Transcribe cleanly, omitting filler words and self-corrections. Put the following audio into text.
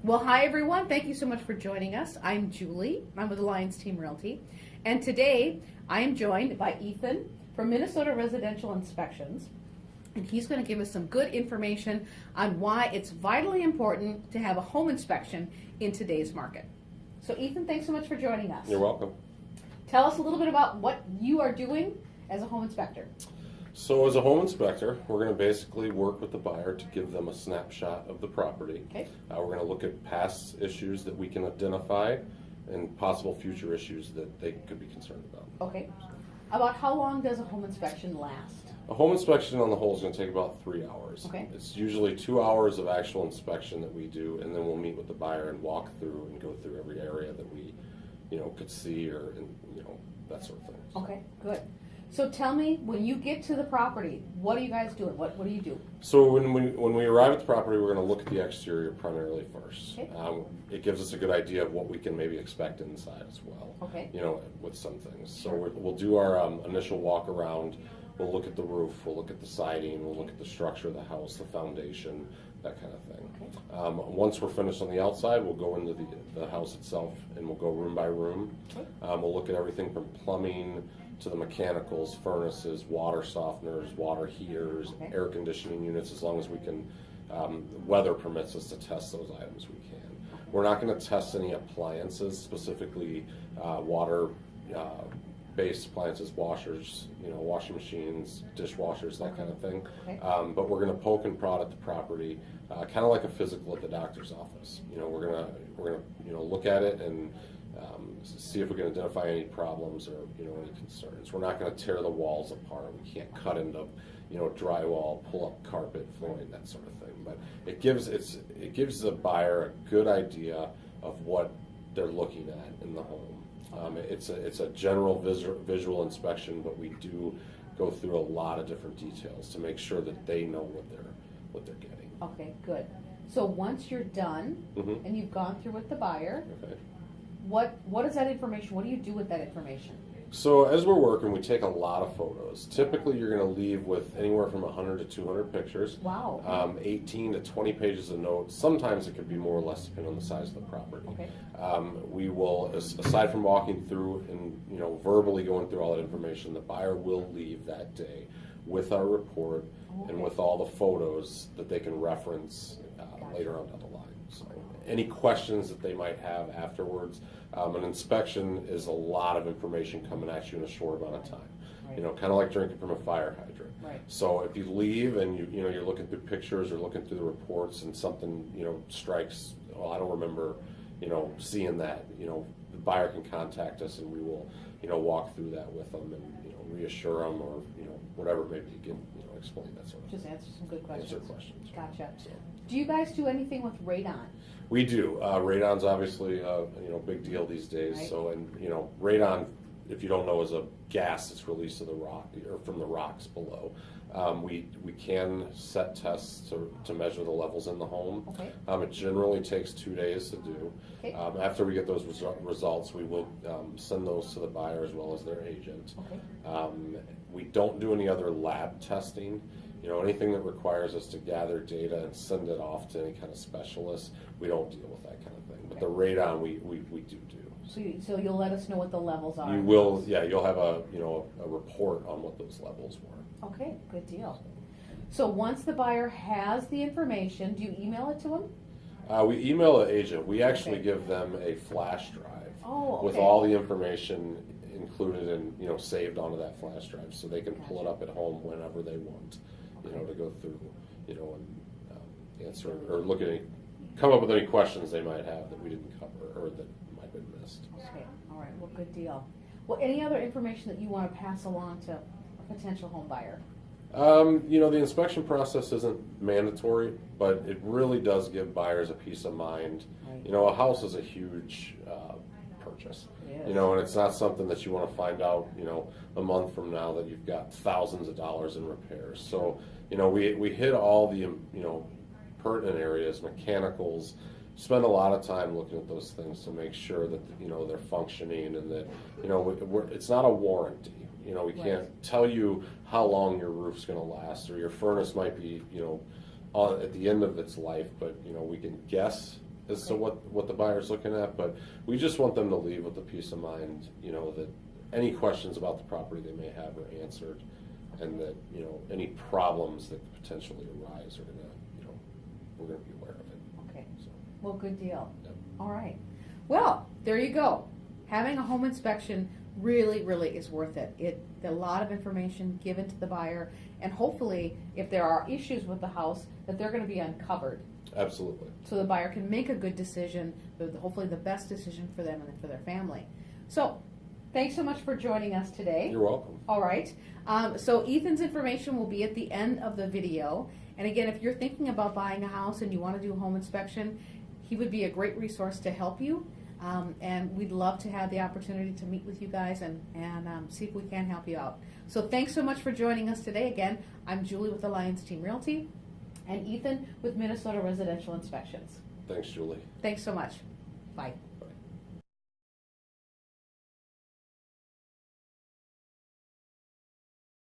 Well, hi everyone. Thank you so much for joining us. I'm Julie. I'm with Alliance Team Realty. And today I am joined by Ethan from Minnesota Residential Inspections. And he's going to give us some good information on why it's vitally important to have a home inspection in today's market. So Ethan, thanks so much for joining us. You're welcome. Tell us a little bit about what you are doing as a home inspector. So as a home inspector, we're going to basically work with the buyer to give them a snapshot of the property. Okay. We're going to look at past issues that we can identify and possible future issues that they could be concerned about. Okay. About how long does a home inspection last? A home inspection on the whole is going to take about 3 hours. Okay. It's usually 2 hours of actual inspection that we do, and then we'll meet with the buyer and walk through and go through every area that we, could see or, that sort of thing. Okay, good. So tell me, when you get to the property, what are you guys doing? What do you do? So when we arrive at the property, we're going to look at the exterior primarily first. Okay. It gives us a good idea of what we can maybe expect inside as well. Okay. With some things. Sure. So we'll do our initial walk around. We'll look at the roof. We'll look at the siding. We'll look at the structure of the house, the foundation, that kind of thing. Okay. Once we're finished on the outside, we'll go into the house itself and we'll go room by room. Okay. We'll look at everything from plumbing to the mechanicals, furnaces, water softeners, water heaters, Okay. air conditioning units, as long as we can, weather permits us to test those items, we can. We're not going to test any appliances, specifically water based appliances, washers, washing machines, dishwashers, that kind of thing. Okay. But we're going to poke and prod at the property, kind of like a physical at the doctor's office. We're gonna look at it and see if we can identify any problems or any concerns. We're not going to tear the walls apart. We can't cut into drywall, pull up carpet, flooring, that sort of thing. But it gives the buyer a good idea of what they're looking at in the home. It's a general visual inspection, but we do go through a lot of different details to make sure that they know what they're getting. Okay, good. So once you're done Mhm. and you've gone through with the buyer, Okay. what is that information? What do you do with that information? So as we're working, we take a lot of photos. Typically, you're going to leave with anywhere from 100 to 200 pictures. Wow. 18 to 20 pages of notes. Sometimes it could be more or less depending on the size of the property. Okay. We will, aside from walking through and verbally going through all that information, the buyer will leave that day with our report and with all the photos that they can reference later on down the line. So any questions that they might have afterwards. An inspection is a lot of information coming at you in a short amount of time. Right. Kind of like drinking from a fire hydrant. Right. So if you leave and you're looking through pictures or looking through the reports and something strikes, I don't remember seeing that, the buyer can contact us and we will walk through that with them and reassure them or whatever maybe you can explain that sort of Just answer some good questions. answer questions. Gotcha. So. Do you guys do anything with radon? We do. Radon's obviously big deal these days. Right. So radon, if you don't know, is a gas that's released to the rock or from the rocks below. We can set tests to measure the levels in the home. Okay. It generally takes 2 days to do. Okay. After we get those results, we would send those to the buyer as well as their agent. Okay. We don't do any other lab testing. Anything that requires us to gather data and send it off to any kind of specialist, we don't deal with that kind of thing. But the radon, we do. So you'll let us know what the levels are. You will, yeah. You'll have a report on what those levels were. Okay, good deal. So once the buyer has the information, do you email it to them? We email the agent. We actually Okay. give them a flash drive Oh, okay. with all the information included and saved onto that flash drive, so they can pull it up at home whenever they want. To go through, and answer or look at come up with any questions they might have that we didn't cover or that might have been missed. Okay, all right, well, good deal. Well, any other information that you want to pass along to a potential home buyer? The inspection process isn't mandatory, but it really does give buyers a peace of mind. Right. A house is a huge purchase. It is. And it's not something that you want to find out, a month from now that you've got thousands of dollars in repairs. So, we hit all the, pertinent areas, mechanicals, spend a lot of time looking at those things to make sure that, they're functioning and that, it's not a warranty. We can't tell you how long your roof's going to last, or your furnace might be, at the end of its life, but, we can guess as to Okay. what the buyer's looking at, but we just want them to leave with the peace of mind, that any questions about the property they may have are answered, and that, any problems that could potentially arise are gonna, we're gonna be aware of it. Okay. So, Well, good deal. Yep. All right. Well, there you go. Having a home inspection really, really is worth it. A lot of information given to the buyer, and hopefully, if there are issues with the house, that they're going to be uncovered, Absolutely. so the buyer can make a good decision, hopefully the best decision for them and for their family. So, thanks so much for joining us today. You're welcome. All right. So Ethan's information will be at the end of the video. And again, if you're thinking about buying a house and you want to do a home inspection, he would be a great resource to help you. And we'd love to have the opportunity to meet with you guys and see if we can help you out. So thanks so much for joining us today. Again, I'm Julie with Alliance Team Realty and Ethan with Minnesota Residential Inspections. Thanks, Julie. Thanks so much. Bye.